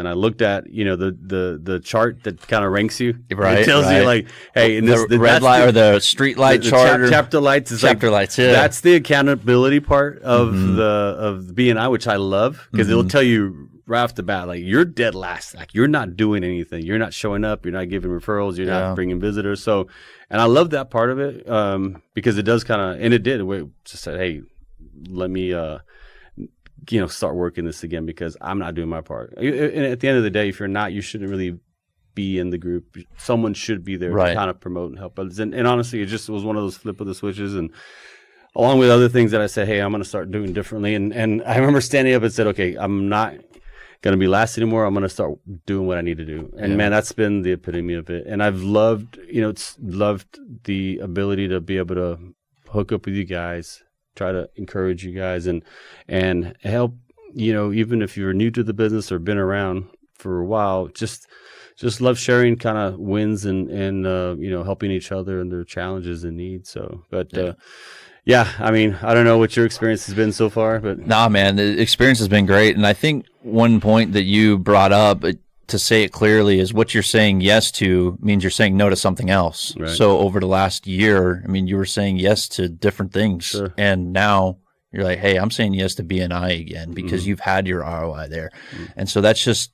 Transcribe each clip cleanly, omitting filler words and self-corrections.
And I looked at, the chart that kind of ranks you. Right. It tells you like, hey, and the red light or the street light chart. Chapter lights is chapter lights, yeah. That's the accountability part of the BNI, which I love, because it'll tell you right off the bat, like, you're dead last. Like, you're not doing anything. You're not showing up. You're not giving referrals. You're not bringing visitors. So, and I love that part of it, because it does kind of, and it did. We just said, hey, let me, start working this again, because I'm not doing my part. And at the end of the day, if you're not, you shouldn't really be in the group. Someone should be there to kind of promote and help others. And honestly, it was one of those flip of the switches. And along with other things that I said, hey, I'm going to start doing differently. And I remember standing up and said, okay, I'm not going to be last anymore. I'm going to start doing what I need to do. And man, that's been the epitome of it. And I've loved, loved the ability to be able to hook up with you guys, try to encourage you guys and help, even if you're new to the business or been around for a while, just love sharing kind of wins and helping each other and their challenges and needs. So, but I mean, I don't know what your experience has been so far, but nah, man, the experience has been great. And I think one point that you brought up, to say it clearly, is what you're saying yes to means you're saying no to something else. Right. So over the last year, I mean, you were saying yes to different things. Sure. And now you're like, hey, I'm saying yes to BNI again, because you've had your ROI there. And so that's just,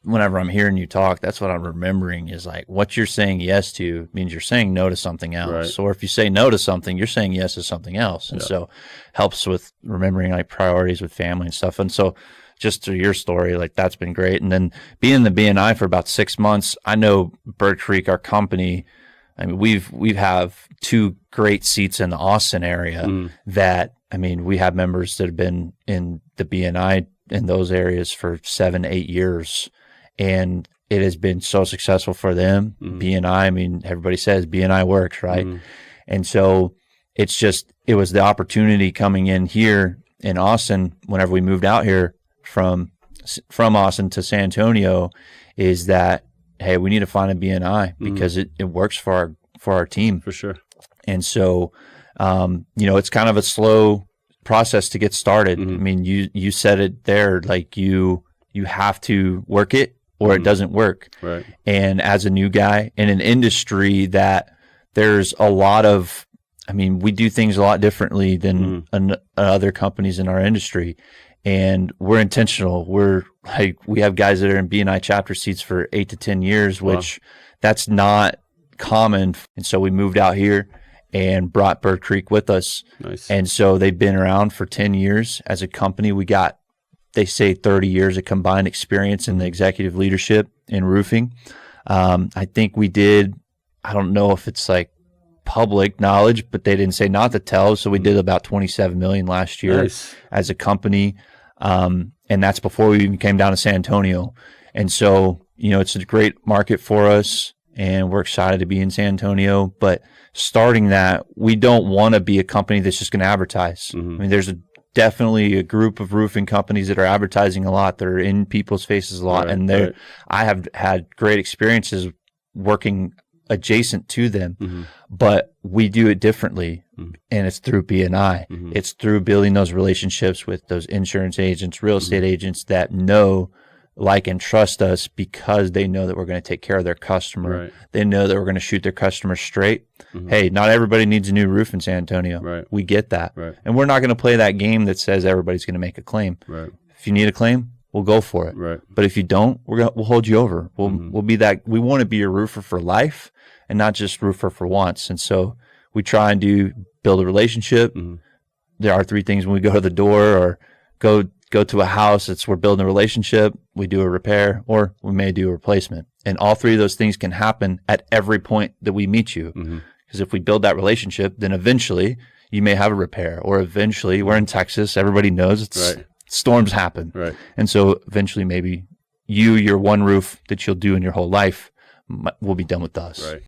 whenever I'm hearing you talk, that's what I'm remembering, is like, what you're saying yes to means you're saying no to something else. Right. Or if you say no to something, you're saying yes to something else. And so helps with remembering like priorities with family and stuff. And so just through your story, like, that's been great. And then being in the BNI for about 6 months, I know Bird Creek, our company, I mean, we have 2 great seats in the Austin area that, I mean, we have members that have been in the BNI in those areas for 7, 8 years. And it has been so successful for them. BNI, I mean, everybody says BNI works, right? And so it was the opportunity coming in here in Austin, whenever we moved out here from Austin to San Antonio, is that, hey, we need to find a BNI because it works for our team. For sure. And so, it's kind of a slow process to get started. I mean, you said it there, like, you have to work it or it doesn't work. Right. And as a new guy in an industry that there's a lot of, I mean, we do things a lot differently than other companies in our industry. And we're intentional. We have guys that are in BNI chapter seats for 8 to 10 years, which that's not common. And so we moved out here and brought Bird Creek with us. Nice. And so they've been around for 10 years as a company. We got, they say, 30 years of combined experience in the executive leadership in roofing. I think we did, I don't know if it's like public knowledge, but they didn't say not to tell. So we did about 27 million last year as a company. And that's before we even came down to San Antonio. And so, it's a great market for us and we're excited to be in San Antonio, but starting that, we don't want to be a company that's just going to advertise. I mean, there's definitely a group of roofing companies that are advertising a lot. They're in people's faces a lot. I have had great experiences working adjacent to them, but we do it differently, and it's through BNI. It's through building those relationships with those insurance agents, real estate agents that know, like, and trust us because they know that we're going to take care of their customer. Right. They know that we're going to shoot their customer straight. Hey, not everybody needs a new roof in San Antonio. Right. We get that. Right. And we're not going to play that game that says everybody's going to make a claim. Right. If you need a claim, we'll go for it. Right. But if you don't, we'll hold you over. We'll be that. We want to be a roofer for life and not just roofer for once. And so we try and build a relationship. There are 3 things when we go to the door or go to a house. We're building a relationship, we do a repair, or we may do a replacement. And all 3 of those things can happen at every point that we meet you. Because if we build that relationship, then eventually you may have a repair, or eventually, we're in Texas, everybody knows storms happen. Right. And so eventually maybe your one roof that you'll do in your whole life will be done with us. Right.